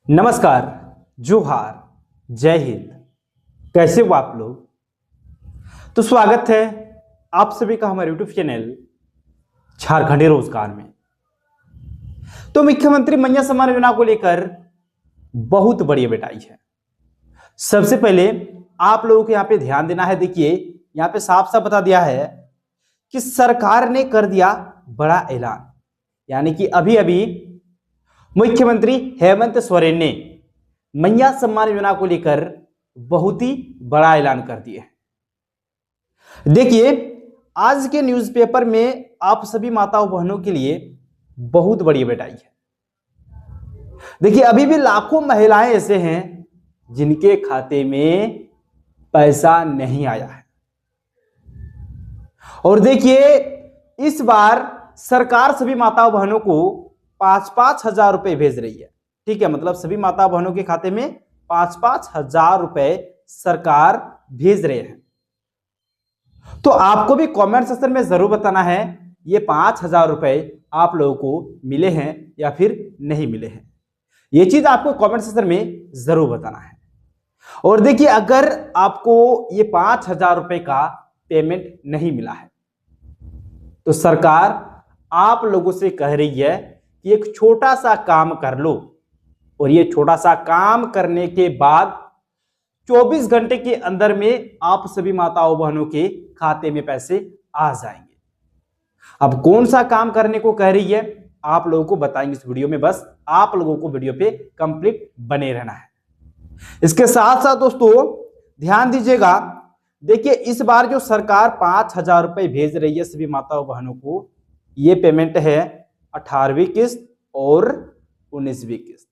नमस्कार, जोहार, जय हिंद। कैसे हो आप लोग? तो स्वागत है आप सभी का हमारे यूट्यूब चैनल झारखंडी रोजगार में। तो मुख्यमंत्री मैया सम्मान योजना को लेकर बहुत बड़ी अपडेट है। सबसे पहले आप लोगों को यहाँ पे ध्यान देना है। देखिए, यहाँ पे साफ साफ बता दिया है कि सरकार ने कर दिया बड़ा ऐलान, यानी कि अभी अभी मुख्यमंत्री हेमंत सोरेन ने मैया सम्मान योजना को लेकर बहुत ही बड़ा ऐलान कर दिया है। देखिए, आज के न्यूज़पेपर में आप सभी माताओं बहनों के लिए बहुत बड़ी अपडेट आई है। देखिए, अभी भी लाखों महिलाएं ऐसे हैं जिनके खाते में पैसा नहीं आया है। और देखिए, इस बार सरकार सभी माताओं बहनों को 5-5 हजार रुपए भेज रही है। ठीक है, मतलब सभी माता बहनों के खाते में 5-5 हजार रुपए सरकार भेज रहे हैं। तो आपको भी कमेंट सेक्शन में जरूर बताना है ये 5,000 रुपए आप लोगों को मिले हैं या फिर नहीं मिले हैं। ये चीज आपको कमेंट सेक्शन में जरूर बताना है। और देखिए, अगर आपको ये 5,000 रुपए का पेमेंट नहीं मिला है तो सरकार आप लोगों से कह रही है कि एक छोटा सा काम कर लो, और ये छोटा सा काम करने के बाद 24 घंटे के अंदर में आप सभी माताओं बहनों के खाते में पैसे आ जाएंगे। अब कौन सा काम करने को कह रही है आप लोगों को बताएंगे इस वीडियो में। बस आप लोगों को वीडियो पे कंप्लीट बने रहना है। इसके साथ साथ दोस्तों ध्यान दीजिएगा। देखिए, इस बार जो सरकार 5,000 रुपए भेज रही है सभी माताओं बहनों को, ये पेमेंट है 18वीं किस्त और 19वीं किस्त।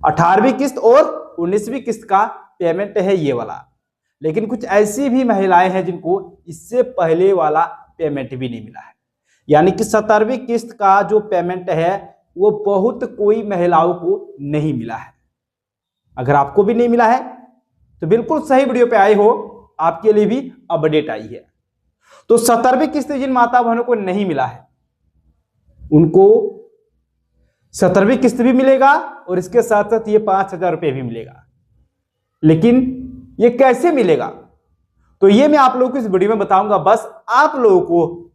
18वीं किस्त और 19वीं किस्त का पेमेंट है ये वाला। लेकिन कुछ ऐसी भी महिलाएं हैं जिनको इससे पहले वाला पेमेंट भी नहीं मिला है, यानी कि 17वीं किस्त का जो पेमेंट है वो बहुत कोई महिलाओं को नहीं मिला है। अगर आपको भी नहीं मिला है तो बिल्कुल सही वीडियो पे आए हो, आपके लिए भी अपडेट आई है। तो 17वीं किस्त जिन माता बहनों को नहीं मिला है उनको 17वीं किस्त भी मिलेगा और इसके साथ साथ ये 5,000 रुपए भी मिलेगा। लेकिन ये कैसे मिलेगा तो ये मैं आप लोगों को इस वीडियो में बताऊंगा। बस आप लोगों को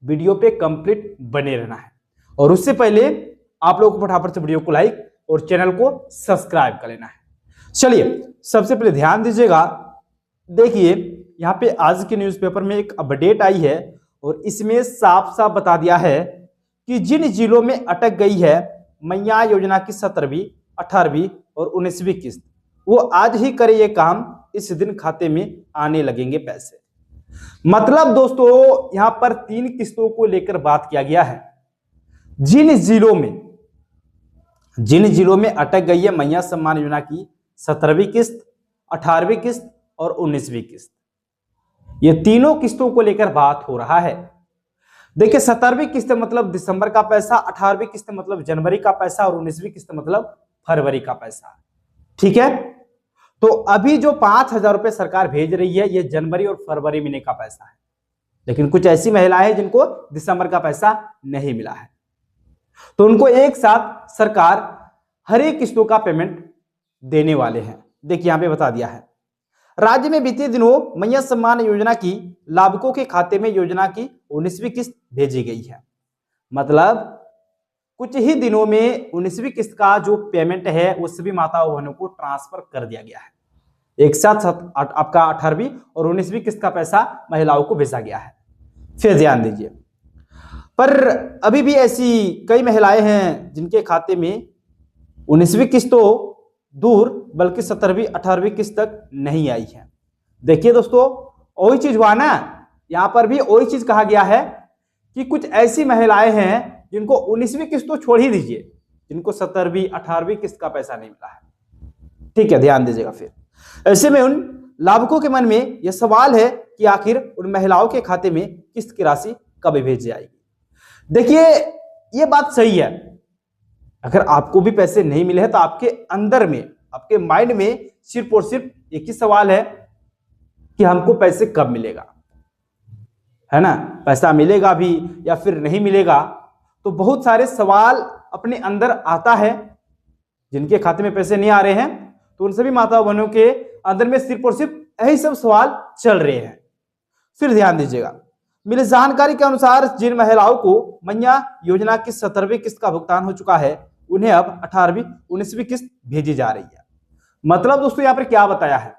वीडियो पे कंप्लीट बने रहना है। और उससे पहले आप लोगों को फटाफट से वीडियो को लाइक और चैनल को सब्सक्राइब कर लेना है। चलिए, सबसे पहले ध्यान दीजिएगा। देखिए, यहां पे आज के न्यूज़पेपर में एक अपडेट आई है और इसमें साफ साफ बता दिया है कि जिन जिलों में अटक गई है मैया योजना की 17वीं, 18वीं और 19वीं किस्त, वो आज ही करे ये काम, इस दिन खाते में आने लगेंगे पैसे। मतलब दोस्तों, यहां पर 3 किस्तों को लेकर बात किया गया है। जिन जिलों में अटक गई है मैया सम्मान योजना की 17वीं किस्त, 18वीं किस्त और 19वीं किस्त, ये तीनों किस्तों को लेकर बात हो रहा है। देखिए, 17वीं किस्त मतलब दिसंबर का पैसा, 18वीं किस्त मतलब जनवरी का पैसा और 19वीं किस्त मतलब फरवरी का पैसा। ठीक है, तो अभी जो 5,000 रुपए सरकार भेज रही है ये जनवरी और फरवरी महीने का पैसा है। लेकिन कुछ ऐसी महिलाएं हैं जिनको दिसंबर का पैसा नहीं मिला है, तो उनको एक साथ सरकार हर एक किस्तों का पेमेंट देने वाले हैं। देखिए, यहां पे बता दिया है, राज्य में बीते दिनों मैया सम्मान योजना की लाभुकों के खाते में योजना की 19वीं किस्त भेजी गई है। मतलब कुछ ही दिनों में 19वीं किस्त का जो पेमेंट है वो सभी माताओं बहनों को ट्रांसफर कर दिया गया है। एक साथ आपका 18वीं और 19वीं किस्त का पैसा महिलाओं को भेजा गया है। फिर ध्यान दीजिए, पर अभी भी ऐसी कई महिलाएं हैं जिनके खाते में 19वीं किस्त तो दूर बल्कि 17वीं 18वीं किस्त तक नहीं आई है। देखिए दोस्तों, वही चीज हुआ ना, यहां पर भी वही चीज कहा गया है कि कुछ ऐसी महिलाएं हैं जिनको 19वीं किस्त तो छोड़ ही दीजिए, जिनको 17वीं 18वीं किस्त का पैसा नहीं मिला है। ठीक है, ध्यान दीजिएगा। फिर ऐसे में उन लाभुकों के मन में यह सवाल है कि आखिर उन महिलाओं के खाते में किस्त की राशि कब भेजी जाएगी। देखिए, यह बात सही है। अगर आपको भी पैसे नहीं मिले हैं तो आपके अंदर में, आपके माइंड में सिर्फ और सिर्फ एक ही सवाल है कि हमको पैसे कब मिलेगा, है ना। पैसा मिलेगा भी या फिर नहीं मिलेगा, तो बहुत सारे सवाल अपने अंदर आता है। जिनके खाते में पैसे नहीं आ रहे हैं, तो उन सभी माता बहनों के अंदर में सिर्फ और सिर्फ यही सब सवाल चल रहे हैं। फिर ध्यान दीजिएगा, मिली जानकारी के अनुसार जिन महिलाओं को मैया योजना की 17वीं किस्त का भुगतान हो चुका है, उन्हें अब 18वीं 19वीं किस्त भेजी जा रही है। मतलब दोस्तों यहाँ पर क्या बताया है,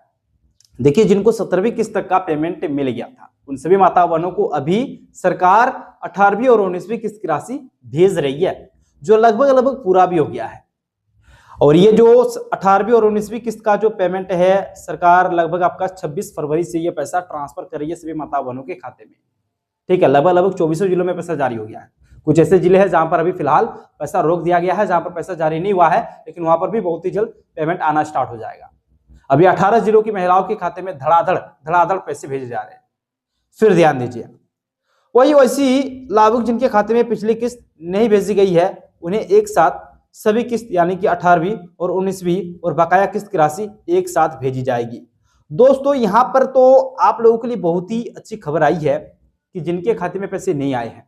देखिए जिनको 17वीं किस्त तक का पेमेंट मिल गया था, उन सभी माता बहनों को अभी सरकार 18वीं और 19वीं किस्त की राशि भेज रही है, जो लगभग पूरा भी हो गया है। और ये जो 18वीं और 19वीं किस्त का जो पेमेंट है, सरकार लगभग आपका 26 फरवरी से ये पैसा ट्रांसफर कर रही है सभी माता बहनों के खाते में। ठीक है, लगभग 24 जिलों में पैसा जारी हो गया है। कुछ ऐसे जिले हैं जहां पर अभी फिलहाल पैसा रोक दिया गया है, जहां पर पैसा जारी नहीं हुआ है, लेकिन वहां पर भी बहुत ही जल्द पेमेंट आना स्टार्ट हो जाएगा। अभी 18 जिलों की महिलाओं के खाते में धड़ाधड़ पैसे भेजे जा रहे हैं। फिर ध्यान दीजिए, वैसी लाभुक जिनके खाते में पिछली किस्त नहीं भेजी गई है, उन्हें एक साथ सभी किस्त यानी कि 18वीं और 19वीं और बकाया किस्त की राशि एक साथ भेजी जाएगी। दोस्तों यहाँ पर तो आप लोगों के लिए बहुत ही अच्छी खबर आई है कि जिनके खाते में पैसे नहीं आए हैं,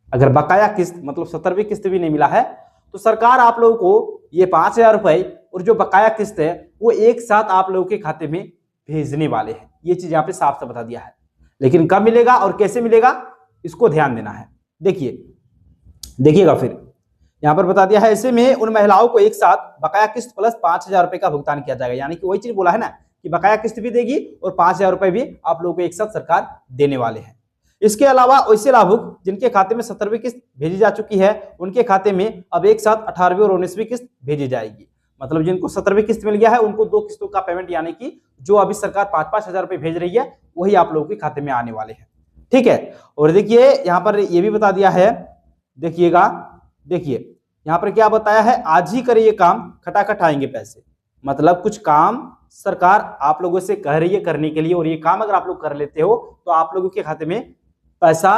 अगर बकाया किस्त मतलब 17वीं किस्त भी नहीं मिला है, तो सरकार आप लोगों को ये 5,000 रुपए और जो बकाया किस्त है वो एक साथ आप लोगों के खाते में भेजने वाले हैं। ये चीज यहाँ पे साफ साफ बता दिया है, लेकिन कब मिलेगा और कैसे मिलेगा इसको ध्यान देना है। देखिएगा फिर यहाँ पर बता दिया है, ऐसे में उन महिलाओं को एक साथ बकाया किस्त प्लस 5,000 रुपए का भुगतान किया जाएगा। यानी कि वही चीज बोला है ना कि बकाया किस्त भी देगी और 5,000 रुपए भी आप लोगों को एक साथ सरकार देने वाले हैं। इसके अलावा वैसे लाभुक जिनके खाते में 17वीं किस्त भेजी जा चुकी है, उनके खाते में अब एक साथ 18वीं और 19वीं किस्त भेजी जाएगी। मतलब जिनको 17वीं किस्त मिल गया है, उनको 2 किस्तों का पेमेंट यानी कि जो अभी सरकार 5-5 हजार रुपए भेज रही है, वही आप लोगों के खाते में आने वाले हैं। ठीक है, और देखिए यहाँ पर ये भी बता दिया है, देखिए यहाँ पर क्या बताया है, आज ही करिए काम, खटाखट आएंगे पैसे। मतलब कुछ काम सरकार आप लोगों से कह रही है करने के लिए, और ये काम अगर आप लोग कर लेते हो तो आप लोगों के खाते में पैसा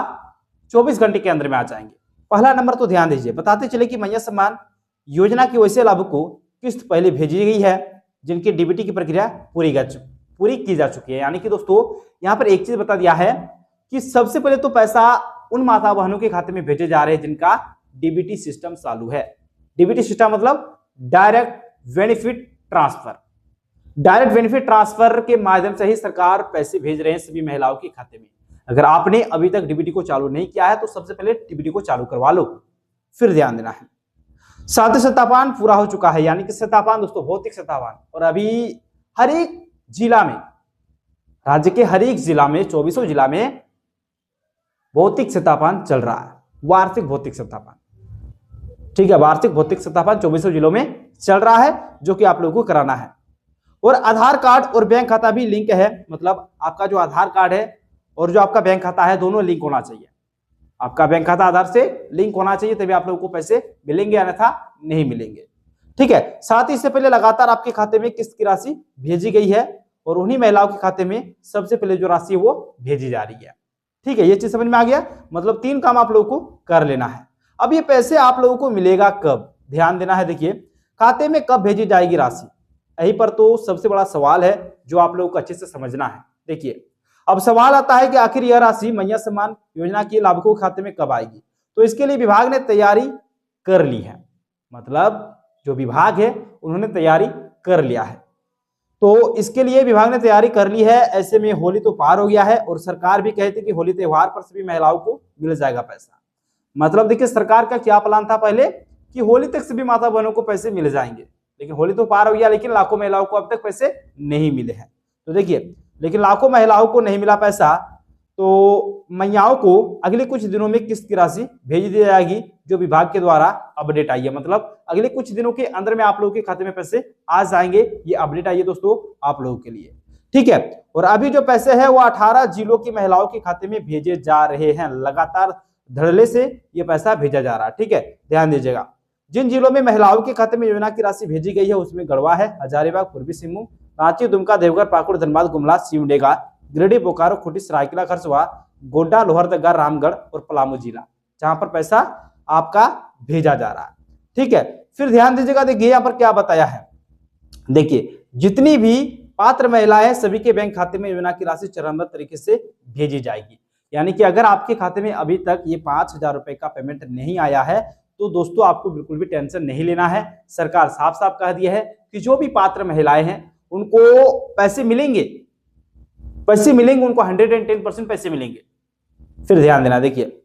24 घंटे के अंदर में आ जाएंगे। पहला नंबर तो ध्यान दीजिए, बताते चले कि मैया सम्मान योजना की वैसे लाभुक को किस्त पहले भेजी गई है जिनकी डीबीटी की प्रक्रिया पूरी की जा चुकी है। यानी कि दोस्तों यहाँ पर एक चीज बता दिया है कि सबसे पहले तो पैसा उन माता बहनों के खाते में भेजे जा रहे हैं जिनका डीबीटी सिस्टम चालू है। डीबीटी सिस्टम मतलब direct benefit transfer. Direct benefit transfer के माध्यम से ही सरकार पैसे भेज रहे हैं सभी महिलाओं के खाते में। अगर आपने अभी तक डीबीटी को चालू नहीं किया है तो सबसे पहले डीबीटी को चालू करवा लो। फिर ध्यान देना है, 7 सत्तापान पूरा हो चुका है। यानी कि सत्तापान दोस्तों भौतिक सत्तापान, और अभी हर एक जिला में, राज्य के हर एक जिला में 24 जिला में भौतिक सत्तापान चल रहा है, वार्षिक भौतिक सत्तापान। ठीक है, वार्षिक भौतिक सत्तापान 24 जिलों में चल रहा है, जो कि आप लोगों को कराना है। और आधार कार्ड और बैंक खाता भी लिंक है, मतलब आपका जो आधार कार्ड है और जो आपका बैंक खाता है दोनों लिंक होना चाहिए। आपका बैंक खाता आधार से लिंक होना चाहिए, तभी आप लोगों को पैसे मिलेंगे, अन्यथा नहीं मिलेंगे। ठीक है, साथ ही इससे पहले लगातार आपके खाते में किस्त की राशि भेजी गई है और उन्हीं महिलाओं के खाते में सबसे पहले जो राशि है वो भेजी जा रही है। ठीक है, ये चीज समझ में आ गया। मतलब 3 काम आप लोगों को कर लेना है। अब ये पैसे आप लोगों को मिलेगा कब, ध्यान देना है। देखिए खाते में कब भेजी जाएगी राशि, यहीं पर तो सबसे बड़ा सवाल है जो आप लोगों को अच्छे से समझना है। देखिए अब सवाल आता है कि आखिर यह राशि मैया सम्मान योजना के लाभुकों के खाते में कब आएगी। तो इसके लिए विभाग ने तैयारी कर ली है, मतलब जो विभाग है उन्होंने तैयारी कर लिया है। तो इसके लिए विभाग ने तैयारी कर ली है। ऐसे में होली तो पार हो गया है और सरकार भी कहती कि होली त्योहार पर सभी महिलाओं को मिल जाएगा पैसा। मतलब देखिए सरकार का क्या प्लान था पहले कि होली तक सभी माता बहनों को पैसे मिल जाएंगे, लेकिन होली तो पार हो गया, लेकिन लाखों महिलाओं को अब तक पैसे नहीं मिले हैं। तो देखिए लेकिन लाखों महिलाओं को नहीं मिला पैसा, तो मैयाओं को अगले कुछ दिनों में किस्त की राशि भेज दी जाएगी, जो विभाग के द्वारा अपडेट आई है। मतलब अगले कुछ दिनों के अंदर में आप लोगों के खाते में पैसे आ जाएंगे, ये अपडेट आई है दोस्तों आप लोगों के लिए। ठीक है, और अभी जो पैसे है वो 18 जिलों की महिलाओं के खाते में भेजे जा रहे हैं। लगातार धड़ल्ले से ये पैसा भेजा जा रहा है। ठीक है, ध्यान दीजिएगा। जिन जिलों में महिलाओं के खाते में योजना की राशि भेजी गई है उसमें गढ़वा है, हजारीबाग, पूर्वी सिंहभूम, रांची, दुमका, देवघर, पाकुड़, धनबाद, गुमला, सिमडेगा, गिरिडीह, बोकारो, खूंटी, सरायकेला खरसावां, गोड्डा, लोहरदगा, रामगढ़ और पलामू जिला, जहां पर पैसा आपका भेजा जा रहा है। ठीक है, फिर ध्यान दीजिएगा। देखिए यहाँ पर क्या बताया है, देखिए जितनी भी पात्र महिलाएं सभी के बैंक खाते में योजना की राशि चरणबद्ध तरीके से भेजी जाएगी। यानी कि अगर आपके खाते में अभी तक ये 5,000 रुपए का पेमेंट नहीं आया है तो दोस्तों आपको बिल्कुल भी टेंशन नहीं लेना है। सरकार साफ साफ कह दिया है कि जो भी पात्र महिलाएं हैं उनको पैसे मिलेंगे, उनको 110% पैसे मिलेंगे। फिर ध्यान देना, देखिए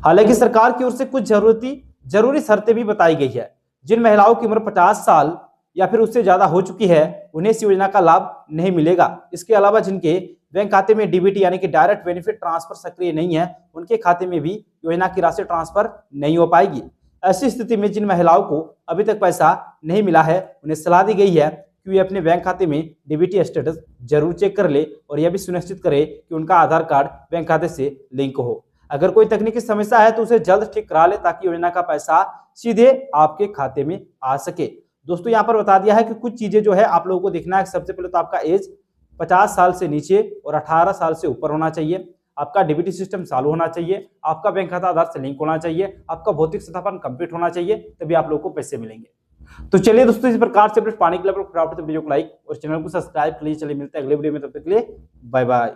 हालांकि सरकार की ओर से कुछ जरूरी शर्तें भी बताई गई है। जिन महिलाओं की उम्र 50 साल या फिर उससे ज्यादा हो चुकी है उन्हें इस योजना का लाभ नहीं मिलेगा। इसके अलावा जिनके बैंक खाते में डीबीटी यानी कि डायरेक्ट बेनिफिट ट्रांसफर सक्रिय नहीं है उनके खाते में भी योजना की राशि ट्रांसफर नहीं हो पाएगी। ऐसी स्थिति में जिन महिलाओं को अभी तक पैसा नहीं मिला है उन्हें सलाह दी गई है कि वे अपने बैंक खाते में डीबीटी स्टेटस जरूर चेक कर ले और यह भी सुनिश्चित करे कि उनका आधार कार्ड बैंक खाते से लिंक हो। अगर कोई तकनीकी समस्या है तो उसे जल्द ठीक करा ले ताकि योजना का पैसा सीधे आपके खाते में आ सके। दोस्तों यहाँ पर बता दिया है कि कुछ चीजें जो है आप लोगों को देखना है। सबसे पहले तो आपका एज 50 साल से नीचे और 18 साल से ऊपर होना चाहिए, आपका डीबीटी सिस्टम चालू होना चाहिए, आपका बैंक खाता आधार से लिंक होना चाहिए, आपका भौतिक सत्यापन कंप्लीट होना चाहिए, तभी आप लोगों को पैसे मिलेंगे। तो चलिए दोस्तों, इस प्रकार से अपडेट पाने के लिए वीडियो को लाइक और चैनल को सब्सक्राइब कर लीजिए। चलिए मिलते हैं अगले वीडियो में, तब तक के लिए बाय बाय।